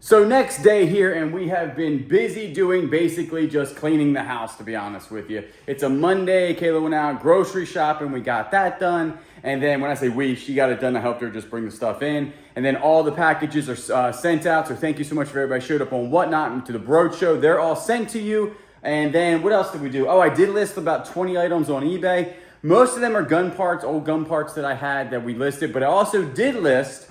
So next day here, and we have been busy doing basically just cleaning the house, to be honest with you. It's a Monday. Kayla went out grocery shopping. We got that done. And then when I say we, she got it done. I helped her just bring the stuff in. And then all the packages are sent out. So thank you so much for everybody showed up on Whatnot and to the Broad Show. They're all sent to you. And then what else did we do? Oh, I did list about 20 items on eBay. Most of them are gun parts, old gun parts that I had that we listed. But I also did list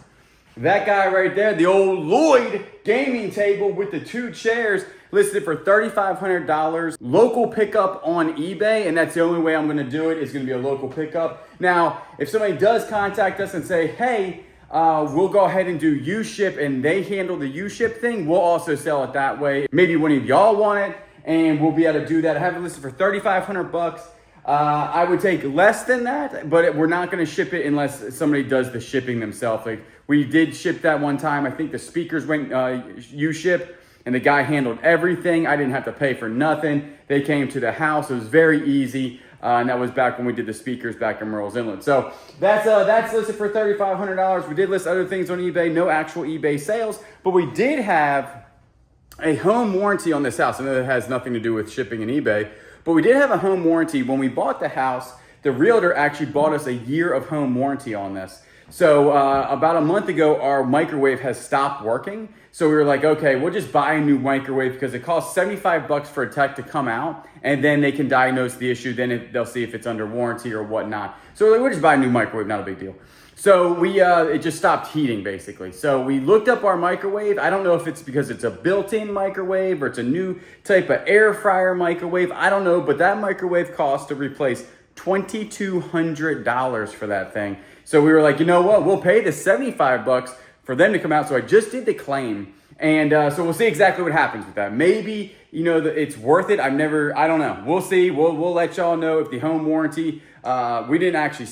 that guy right there, the old Lloyd gaming table with the 2 chairs, listed for $3,500. Local pickup on eBay, and that's the only way I'm gonna do it, is gonna be a local pickup. Now, if somebody does contact us and say, hey, we'll go ahead and do U-Ship, and they handle the U-Ship thing, we'll also sell it that way. Maybe one of y'all want it, and we'll be able to do that. I have it listed for $3,500. I would take less than that, but we're not going to ship it unless somebody does the shipping themselves. Like we did ship that one time. I think the speakers went U-Ship, and the guy handled everything. I didn't have to pay for nothing. They came to the house. It was very easy, and that was back when we did the speakers back in Merle's Inlet. So that's listed for $3,500. We did list other things on eBay. No actual eBay sales, but we did have a home warranty on this house. I know that has nothing to do with shipping and eBay. But we did have a home warranty. When we bought the house, the realtor actually bought us a year of home warranty on this. So about a month ago, our microwave has stopped working. So we were like, okay, we'll just buy a new microwave because it costs $75 for a tech to come out, and then they can diagnose the issue. Then they'll see if it's under warranty or whatnot. So we're like, we'll just buy a new microwave, not a big deal. So it just stopped heating basically. So we looked up our microwave. I don't know if it's because it's a built-in microwave or it's a new type of air fryer microwave. I don't know, but that microwave cost to replace $2,200 for that thing. So we were like, you know what? We'll pay the $75 for them to come out. So I just did the claim. And so we'll see exactly what happens with that. Maybe, it's worth it. I don't know. We'll see. We'll let y'all know if the home warranty, we didn't actually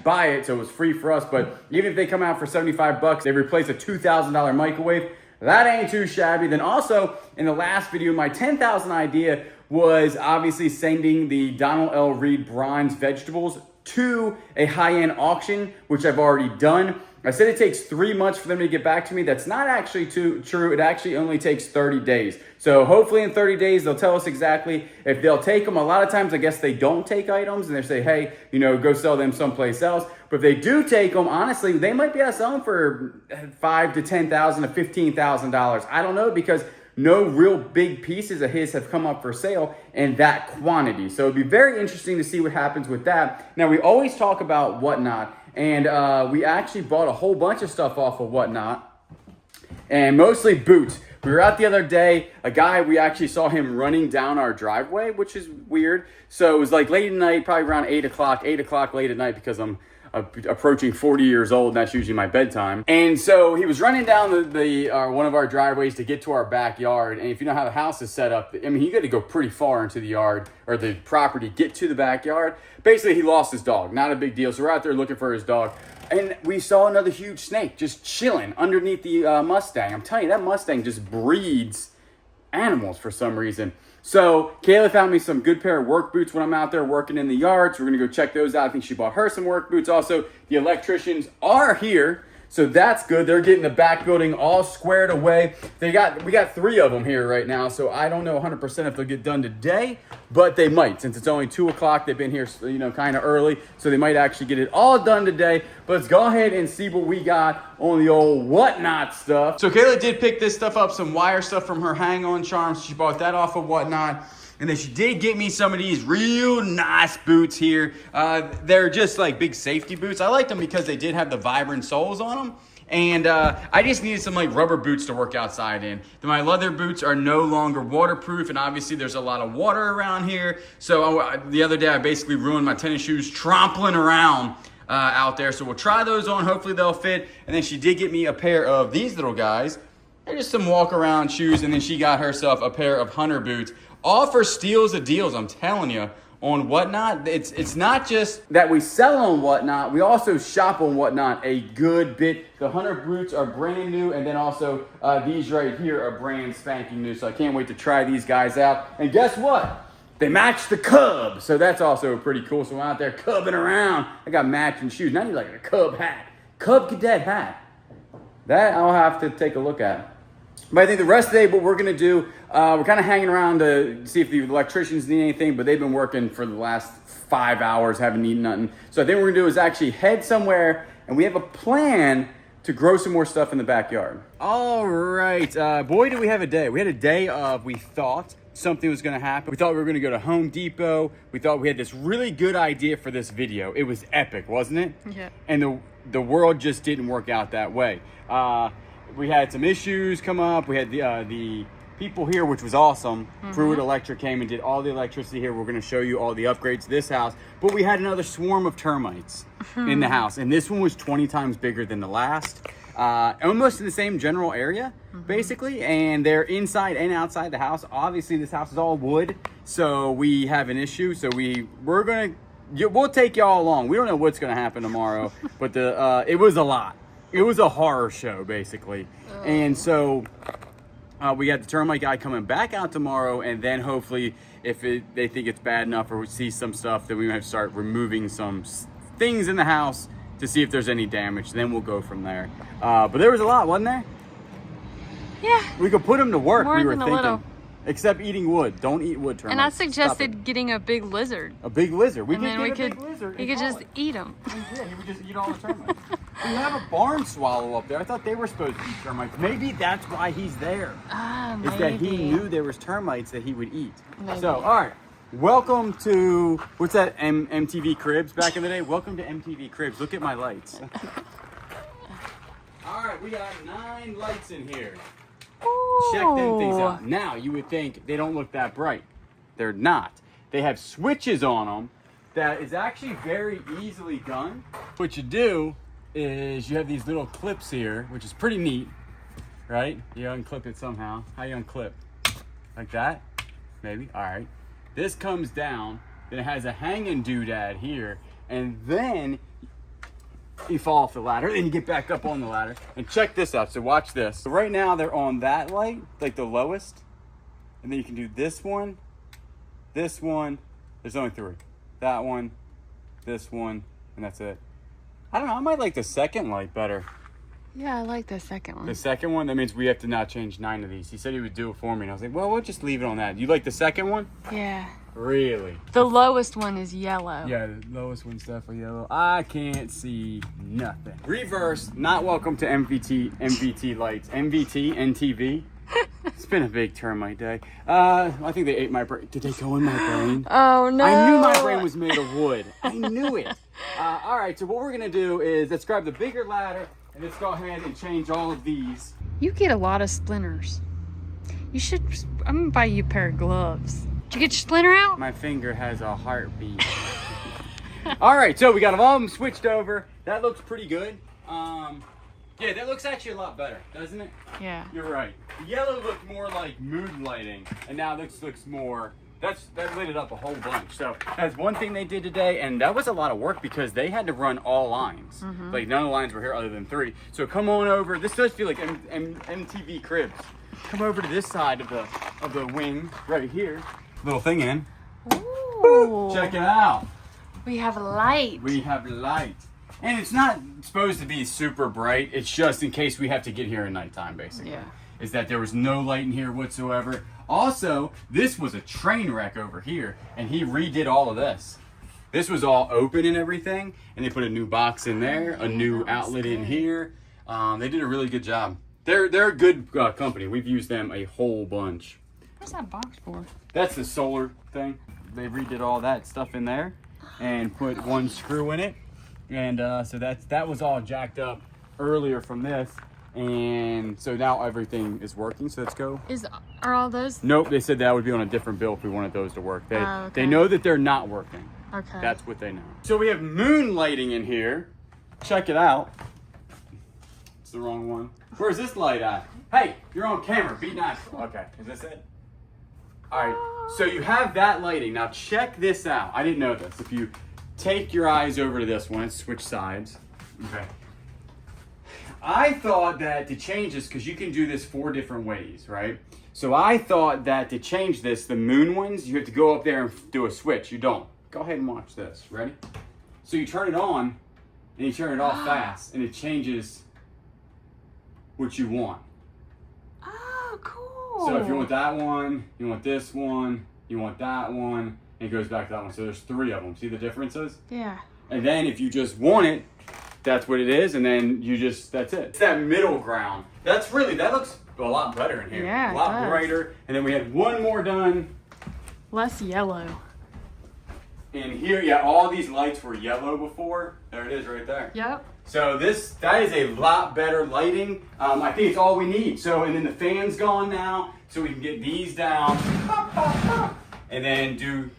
buy it, so it was free for us. But even if they come out for $75, they replace a $2,000 microwave. That ain't too shabby. Then also in the last video, my 10,000 idea was obviously sending the Donald L. Reed bronze vegetables to a high-end auction, which I've already done. I said it takes 3 months for them to get back to me. That's not actually true. It actually only takes 30 days. So hopefully in 30 days, they'll tell us exactly if they'll take them. A lot of times, I guess they don't take items and they say, hey, go sell them someplace else. But if they do take them, honestly, they might be able to sell them for $5,000 to $10,000 to $15,000. I don't know, because no real big pieces of his have come up for sale in that quantity. So it'd be very interesting to see what happens with that. Now, we always talk about Whatnot, and we actually bought a whole bunch of stuff off of Whatnot, and mostly boots. We were out the other day, we actually saw him running down our driveway, which is weird. So it was like late at night, probably around 8 o'clock late at night, because I'm approaching 40 years old, and that's usually my bedtime. And so he was running down one of our driveways to get to our backyard. And if you know how the house is set up, you got to go pretty far into the yard or the property, get to the backyard. Basically, he lost his dog. Not a big deal. So we're out there looking for his dog. And we saw another huge snake just chilling underneath the Mustang. I'm telling you, that Mustang just breeds animals for some reason. So Kayla found me some good pair of work boots when I'm out there working in the yard. So we're gonna go check those out. I think she bought her some work boots. Also, the electricians are here, so that's good. They're getting the back building all squared away. We got 3 of them here right now, so I don't know 100% if they'll get done today, but they might. Since it's only 2 o'clock, they've been here, kind of early, so they might actually get it all done today. But let's go ahead and see what we got on the old Whatnot stuff. So Kayla did pick this stuff up, some wire stuff from her hang-on charms. She bought that off of Whatnot. And then she did get me some of these real nice boots here. They're just like big safety boots. I like them because they did have the vibrant soles on them. And I just needed some like rubber boots to work outside in. My leather boots are no longer waterproof, and obviously there's a lot of water around here. So the other day I basically ruined my tennis shoes trampling around out there. So we'll try those on. Hopefully they'll fit. And then she did get me a pair of these little guys. They're just some walk around shoes. And then she got herself a pair of hunter boots. All for steals of deals, I'm telling you, on Whatnot. It's not just that we sell on Whatnot, we also shop on Whatnot a good bit. The hunter boots are brand new, and then also these right here are brand spanking new. So I can't wait to try these guys out. And guess what? They match the Cub, so that's also pretty cool. So I'm out there cubbing around. I got matching shoes. Now I need like a Cub hat. Cub Cadet hat. That I'll have to take a look at. But I think the rest of the day, what we're going to do, we're kind of hanging around to see if the electricians need anything, but they've been working for the last 5 hours, haven't eaten nothing. So I think what we're going to do is actually head somewhere, and we have a plan to grow some more stuff in the backyard. All right, boy, do we have a day. We had a day of, we thought something was going to happen. We thought we were going to go to Home Depot. We thought we had this really good idea for this video. It was epic, wasn't it? Yeah. And the world just didn't work out that way. We had some issues come up. We had the people here, which was awesome. Pruitt Electric came and did all the electricity here. We're going to show you all the upgrades to this house. But we had another swarm of termites in the house. And this one was 20 times bigger than the last. Almost in the same general area, basically. And they're inside and outside the house. Obviously, this house is all wood. So we have an issue. So we're going to... We'll take y'all along. We don't know what's going to happen tomorrow. But it was a lot. It was a horror show, basically. And so we got the termite guy coming back out tomorrow, and then hopefully if they think it's bad enough or we see some stuff, then we might start removing some things in the house to see if there's any damage. Then we'll go from there. But there was a lot, wasn't there? Yeah. We could put them to work, More we were than a thinking. little. Except eating wood. Don't eat wood termites. And I suggested getting a big lizard. A big lizard. And then we could just eat them. Yeah, he would just eat all the termites. We have a barn swallow up there. I thought they were supposed to eat termites. Maybe that's why he's there. Maybe. Is that he knew there was termites that he would eat. Maybe. So, all right. Welcome to, what's that, MTV Cribs back in the day? Welcome to MTV Cribs. Look at my lights. All right, we got 9 lights in here. Ooh. Check them things out. Now, you would think they don't look that bright. They're not. They have switches on them that is actually very easily done. What you do is you have these little clips here, which is pretty neat, right? You unclip it somehow. How you unclip? Like that? Maybe? All right. This comes down, then it has a hanging doodad here, and then you fall off the ladder, then you get back up on the ladder. And check this out, so watch this. So right now they're on that light, like the lowest, and then you can do this one, there's only 3. That one, this one, and that's it. I don't know, I might like the second light better. Yeah, I like the second one. The second one, that means we have to now change 9 of these. He said he would do it for me, and I was like, well, we'll just leave it on that. You like the second one? Yeah. Really? The lowest one is yellow. Yeah, the lowest one's definitely yellow. I can't see nothing. Reverse, not welcome to MVT lights. MVT, NTV. It's been a big termite day. I think they ate my brain. Did they go in my brain? Oh, no. I knew my brain was made of wood. I knew it. All right, so what we're going to do is let's grab the bigger ladder and let's go ahead and change all of these. You get a lot of splinters. You should, I'm going to buy you a pair of gloves. Did you get your splinter out? My finger has a heartbeat. All right, so we got all of them switched over. That looks pretty good. Yeah, that looks actually a lot better, doesn't it? Yeah. You're right. The yellow looked more like mood lighting, and now this looks more, that lit it up a whole bunch. So that's one thing they did today, and that was a lot of work because they had to run all lines. Like none of the lines were here other than 3. So come on over. This does feel like MTV Cribs. Come over to this side of the wing right here. Little thing in. Ooh. Check it out. We have light. We have light. And it's not supposed to be super bright. It's just in case we have to get here at nighttime, basically. Yeah. Is that there was no light in here whatsoever. Also, this was a train wreck over here, and he redid all of this. This was all open and everything, and they put a new box in there, a new outlet in here. They did a really good job. They're a good company. We've used them a whole bunch. What's that box for? That's the solar thing. They redid all that stuff in there and put one screw in it. And so that was all jacked up earlier from this. And so now everything is working. So let's go. Are all those? Nope, they said that would be on a different bill if we wanted those to work. Okay. They know that they're not working. Okay. That's what they know. So we have moon lighting in here. Check it out. It's the wrong one. Where's this light at? Hey, you're on camera. Be nice. Okay, is this it? All right, so you have that lighting. Now check this out. I didn't know this. If you take your eyes over to this one and switch sides. Okay. I thought that to change this, because you can do this 4 different ways, right? So I thought that to change this, the moon ones, you have to go up there and do a switch. You don't. Go ahead and watch this. Ready? So you turn it on, and you turn it off fast, and it changes what you want. Oh, cool. So if you want that one, you want this one, you want that one, and it goes back to that one. So there's 3 of them. See the differences? Yeah. And then if you just want it, that's what it is, and then you just, that's it. It's that middle ground. That looks a lot better in here. Yeah, a lot brighter. And then we had one more done. Less yellow. And here, yeah, all these lights were yellow before. There it is right there. Yep. So that is a lot better lighting. I think it's all we need. So, and then the fan's gone now, so we can get these down, and then do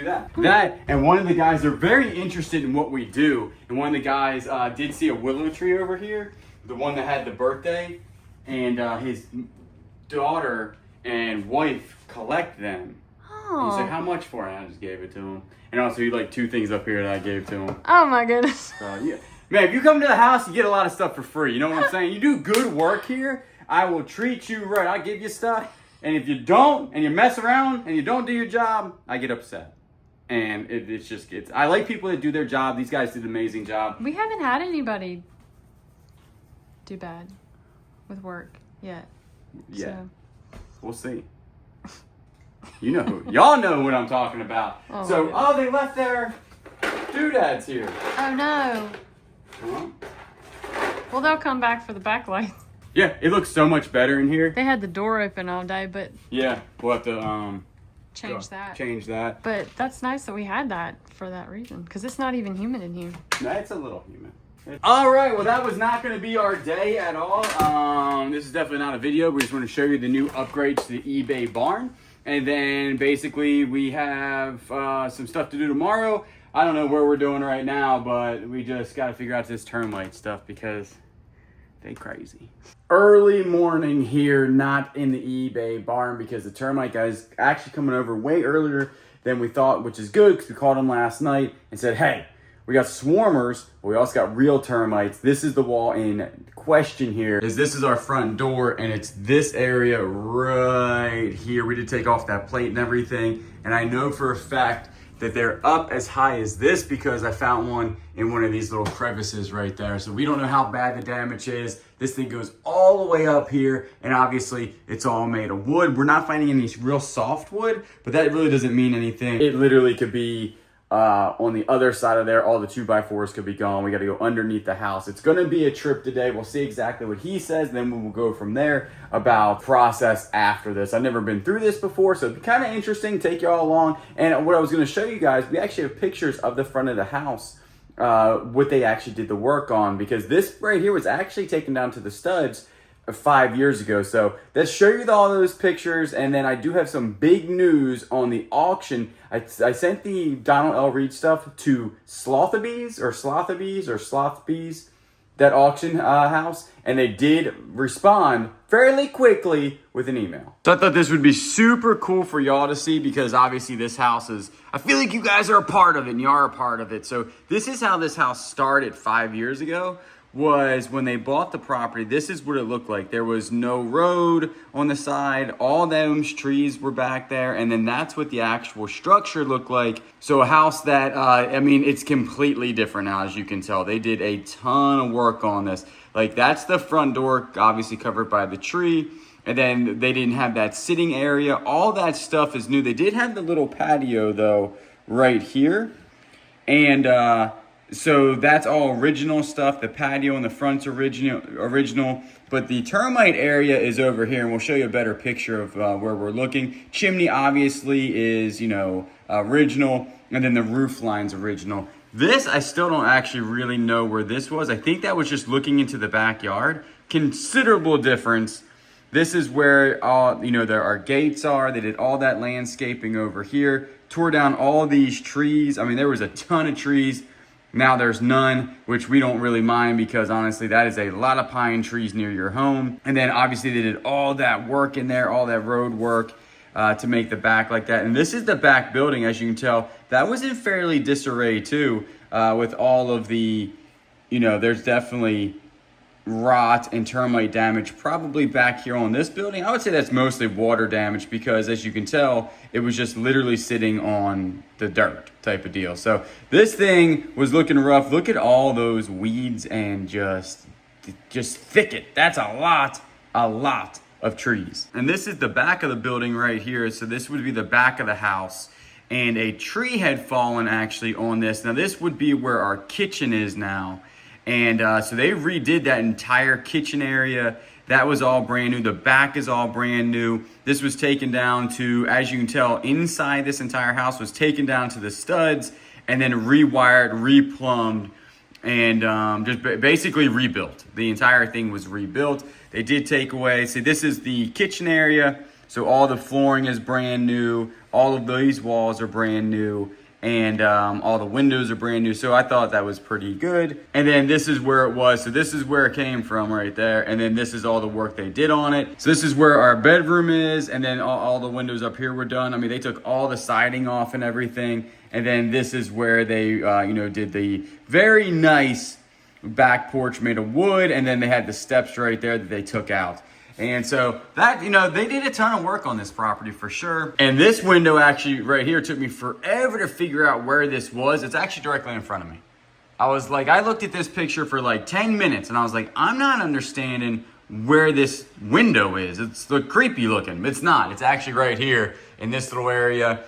that. That, and one of the guys, they're very interested in what we do. And one of the guys did see a willow tree over here, the one that had the birthday, and his daughter and wife collect them. Oh. He said, how much for it? And I just gave it to him. And also, he like 2 things up here that I gave to him. Oh my goodness. So, yeah. Man, if you come to the house, you get a lot of stuff for free. You know what I'm saying? You do good work here, I will treat you right. I'll give you stuff. And if you don't, and you mess around, and you don't do your job, I get upset. And I like people that do their job. These guys did an amazing job. We haven't had anybody do bad with work yet. Yeah. So. We'll see. You know y'all know what I'm talking about. Oh, they left their doodads here. Oh no. Huh? Well, they'll come back for the backlights. Yeah, it looks so much better in here. They had the door open all day, but Yeah, we'll have to change that. Change that. But that's nice that we had that for that reason, because it's not even humid in here. No, it's a little humid. All right, well, that was not going to be our day at all. This is definitely not a video. We just want to show you the new upgrades to the eBay barn. And then basically we have some stuff to do tomorrow. I don't know where we're doing right now, but we just got to figure out this termite stuff because they crazy. Early morning here, not in the eBay barn because the termite guy's actually coming over way earlier than we thought, which is good because we called him last night and said, hey, we got swarmers, but we also got real termites. This is the wall in question here. This is our front door, and it's this area right here. We did take off that plate and everything, and I know for a fact that they're up as high as this because I found one in one of these little crevices right there. So we don't know how bad the damage is. This thing goes all the way up here, and obviously it's all made of wood. We're not finding any real soft wood, but that really doesn't mean anything. It literally could be on the other side of there, all the 2x4s could be gone. We got to go underneath the house. It's going to be a trip today. We'll see exactly what he says. Then we will go from there about process after this. I've never been through this before, so it'd be kind of interesting. Take you all along. And what I was going to show you guys, we actually have pictures of the front of the house, what they actually did the work on, because this right here was actually taken down to the studs 5 years ago. So let's show you all those pictures, and then I do have some big news on the auction. I sent the Donald L. Reed stuff to Slothabees, that auction house, and they did respond fairly quickly with an email. So I thought this would be super cool for y'all to see, because obviously this house is, I feel like you guys are a part of it, and you are a part of it. So this is how this house started 5 years ago. Was when they bought the property. This is what it looked like. There was no road on the side. All those trees were back there. And then that's what the actual structure looked like. So a house that, I mean, it's completely different now, as you can tell. They did a ton of work on this. Like, that's the front door, obviously covered by the tree. And then they didn't have that sitting area. All that stuff is new. They did have the little patio, though, right here. And, so that's all original stuff. The patio in the front's original, but the termite area is over here, and we'll show you a better picture of where we're looking. Chimney obviously is, original, and then the roof line's original. This, I still don't actually really know where this was. I think that was just looking into the backyard. Considerable difference. This is where all, there our gates are. They did all that landscaping over here. Tore down all these trees. I mean, there was a ton of trees. Now there's none, which we don't really mind because honestly, that is a lot of pine trees near your home. And then obviously they did all that work in there, all that road work to make the back like that. And this is the back building, as you can tell. That was in fairly disarray too, with all of the, there's definitely rot and termite damage probably back here on this building. I would say that's mostly water damage because, as you can tell, it was just literally sitting on the dirt type of deal. So this thing was looking rough. Look at all those weeds and just just thicket. That's a lot of trees. And this is the back of the building right here. So this would be the back of the house. And a tree had fallen actually on this. Now this would be where our kitchen is now. And so they redid that entire kitchen area. That was all brand new. The back is all brand new. This was taken down to, as you can tell, inside this entire house was taken down to the studs and then rewired, replumbed, and just basically rebuilt. The entire thing was rebuilt. They did take away, see, this is the kitchen area. So all the flooring is brand new. All of these walls are brand new. And all the windows are brand new. So I thought that was pretty good. And then this is where it was. So this is where it came from right there. And then this is all the work they did on it. So this is where our bedroom is. And then all the windows up here were done. I mean, they took all the siding off and everything. And then this is where they, did the very nice back porch made of wood. And then they had the steps right there that they took out. And so that, they did a ton of work on this property for sure. And this window actually right here took me forever to figure out where this was. It's actually directly in front of me. I looked at this picture for like 10 minutes and I was like, I'm not understanding where this window is. It's the creepy looking. It's not. It's actually right here in this little area.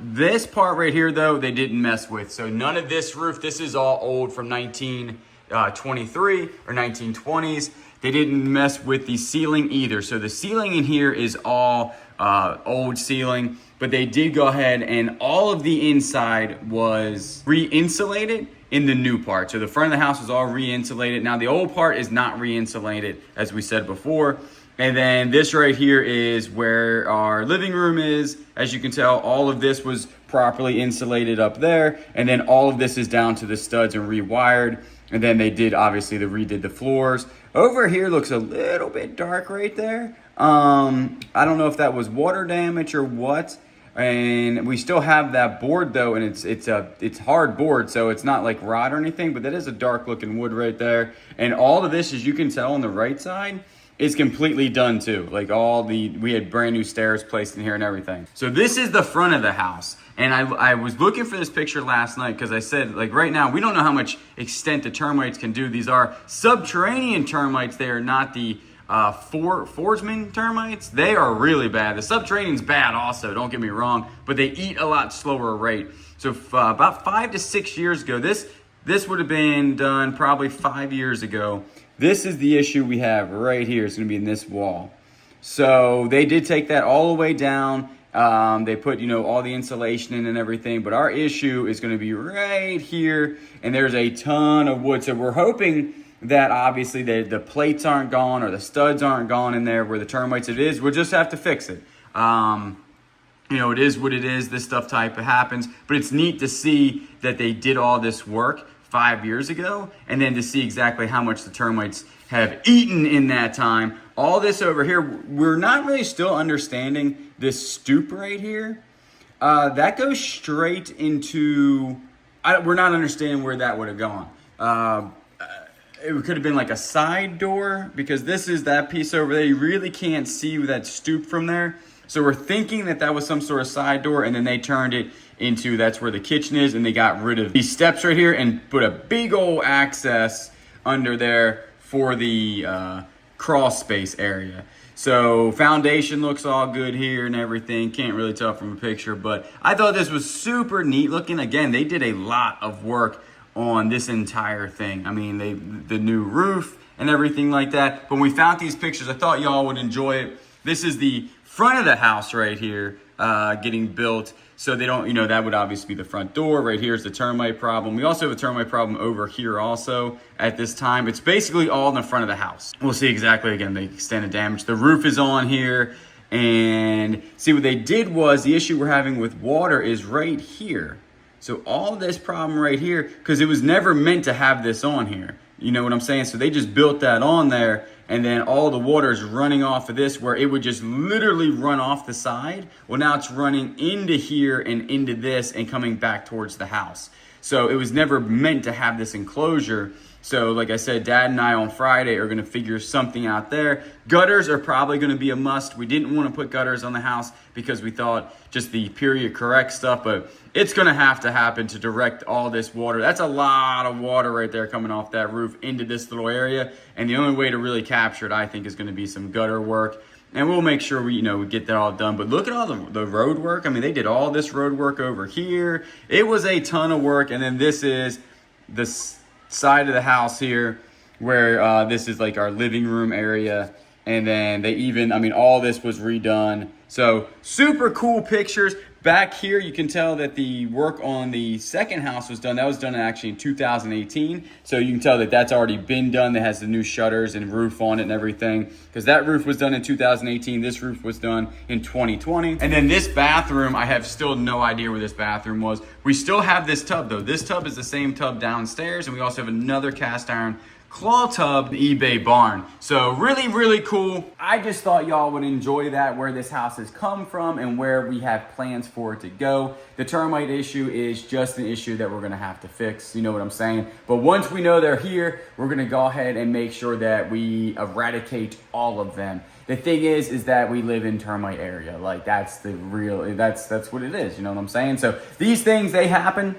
This part right here though, they didn't mess with. So none of this roof, this is all old from 1923 or 1920s. They didn't mess with the ceiling either. So the ceiling in here is all old ceiling, but they did go ahead and all of the inside was re-insulated in the new part. So the front of the house was all re-insulated. Now the old part is not re-insulated, as we said before. And then this right here is where our living room is. As you can tell, all of this was properly insulated up there. And then all of this is down to the studs and rewired. And then they did, obviously, they redid the floors. Over here looks a little bit dark right there. I don't know if that was water damage or what. And we still have that board though, and it's hard board, so it's not like rot or anything, but that is a dark looking wood right there. And all of this, as you can tell on the right side, is completely done too. Like we had brand new stairs placed in here and everything. So this is the front of the house. And I was looking for this picture last night because I said, like right now, we don't know how much extent the termites can do. These are subterranean termites. They are not the Forsman termites. They are really bad. The subterranean's bad also, don't get me wrong, but they eat a lot slower rate. So about 5 to 6 years ago, this would have been done probably 5 years ago. This is the issue we have right here. It's going to be in this wall. So they did take that all the way down. They put, all the insulation in and everything. But our issue is going to be right here. And there's a ton of wood. So we're hoping that obviously the plates aren't gone or the studs aren't gone in there where the termites it is. We'll just have to fix it. It is what it is. This stuff type of happens. But it's neat to see that they did all this work 5 years ago, and then to see exactly how much the termites have eaten in that time. All this over here, we're not really still understanding this stoop right here. That goes straight into, we're not understanding where that would have gone. It could have been like a side door, because this is that piece over there. You really can't see that stoop from there. So we're thinking that was some sort of side door, and then they turned it into, that's where the kitchen is, and they got rid of these steps right here and put a big old access under there for the crawl space area. So foundation looks all good here and everything. Can't really tell from a picture, but I thought this was super neat looking. Again, they did a lot of work on this entire thing. I mean, the new roof and everything like that. But when we found these pictures, I thought y'all would enjoy it. This is the front of the house right here getting built. So they don't, that would obviously be the front door. Right here is the termite problem. We also have a termite problem over here also at this time. It's basically all in the front of the house. We'll see exactly, again, the extent of damage. The roof is on here. And see, what they did was, the issue we're having with water is right here. So all this problem right here, because it was never meant to have this on here. You know what I'm saying? So they just built that on there, and then all the water is running off of this, where it would just literally run off the side. Well, now it's running into here and into this and coming back towards the house. So it was never meant to have this enclosure. So like I said, Dad and I on Friday are gonna figure something out there. Gutters are probably gonna be a must. We didn't wanna put gutters on the house because we thought just the period correct stuff, but it's gonna have to happen to direct all this water. That's a lot of water right there coming off that roof into this little area. And the only way to really capture it, I think, is gonna be some gutter work. And we'll make sure we get that all done. But look at all the road work. I mean, they did all this road work over here. It was a ton of work. And then this is the side of the house here where this is like our living room area. And then they even, I mean, all this was redone. So super cool pictures. Back here, you can tell that the work on the second house was done. That was done actually in 2018. So you can tell that that's already been done. That has the new shutters and roof on it and everything. Because that roof was done in 2018. This roof was done in 2020. And then this bathroom, I have still no idea where this bathroom was. We still have this tub though. This tub is the same tub downstairs. And we also have another cast iron claw tub eBay barn. So really, really cool. I just thought y'all would enjoy that, where this house has come from and where we have plans for it to go. The termite issue is just an issue that we're gonna have to fix, you know what I'm saying? But once we know they're here, we're gonna go ahead and make sure that we eradicate all of them. The thing is that we live in termite area. Like that's the real, that's what it is. You know what I'm saying? So these things, they happen.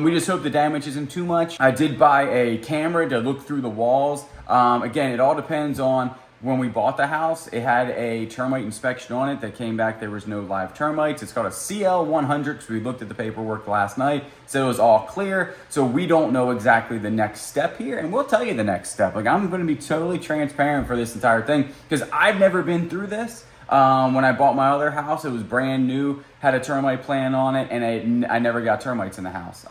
We just hope the damage isn't too much. I did buy a camera to look through the walls. Again, it all depends on when we bought the house. It had a termite inspection on it that came back. There was no live termites. It's called a CL100. So we looked at the paperwork last night. So it was all clear. So we don't know exactly the next step here. And we'll tell you the next step. Like, I'm going to be totally transparent for this entire thing because I've never been through this. When I bought my other house, it was brand new, had a termite plan on it, and I never got termites in the house.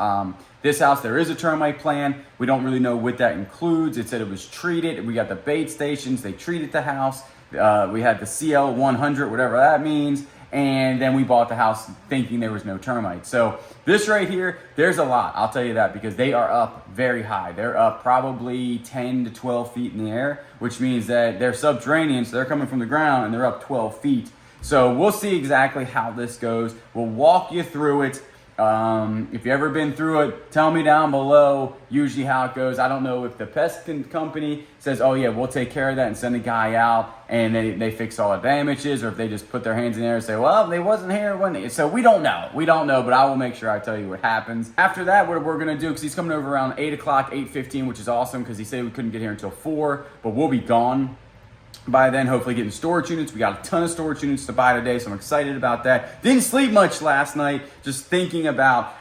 This house, there is a termite plan. We don't really know what that includes. It said it was treated. We got the bait stations. They treated the house. We had the CL100, whatever that means. And then we bought the house thinking there was no termites. So this right here, there's a lot. I'll tell you that because they are up very high. They're up probably 10 to 12 feet in the air, which means that they're subterranean. So they're coming from the ground and they're up 12 feet. So we'll see exactly how this goes. We'll walk you through it. If you've ever been through it, tell me down below usually how it goes. I don't know if the pest company says, oh yeah, we'll take care of that and send a guy out and they fix all the damages, or if they just put their hands in there and say, well, they wasn't here when they... So we don't know, but I will make sure I tell you what happens. After that, what we're going to do, because he's coming over around 8 o'clock, 8:15, which is awesome because he said we couldn't get here until 4, but we'll be gone by then, hopefully getting storage units. We got a ton of storage units to buy today, so I'm excited about that. Didn't sleep much last night, just thinking about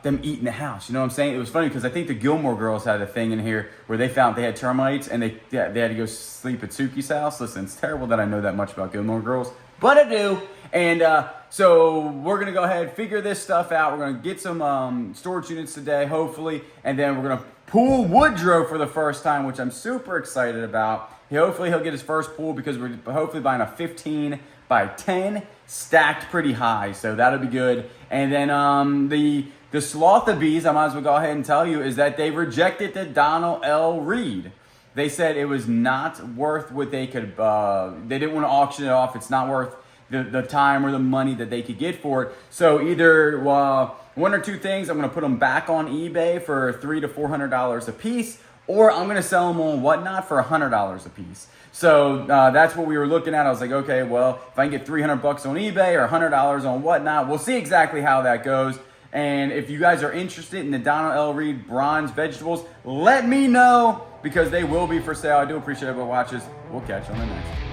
them eating the house. You know what I'm saying? It was funny because I think the Gilmore Girls had a thing in here where they found they had termites and they had to go sleep at Suki's house. Listen, it's terrible that I know that much about Gilmore Girls, but I do. And so we're going to go ahead and figure this stuff out. We're going to get some storage units today, hopefully, and then we're going to pool Woodrow for the first time, which I'm super excited about. Hopefully he'll get his first pool because we're hopefully buying a 15 by 10 stacked pretty high. So that'll be good. And then the Slothabees, I might as well go ahead and tell you, is that they rejected the Donald L. Reed. They said it was not worth what they could, they didn't want to auction it off. It's not worth the time or the money that they could get for it. So either one or two things, I'm going to put them back on eBay for $300 to $400 a piece, or I'm going to sell them on Whatnot for $100 a piece. So that's what we were looking at. I was like, okay, well, if I can get $300 on eBay or $100 on Whatnot, we'll see exactly how that goes. And if you guys are interested in the Donald L. Reed bronze vegetables, let me know because they will be for sale. I do appreciate it, but watch this. We'll catch you on the next one.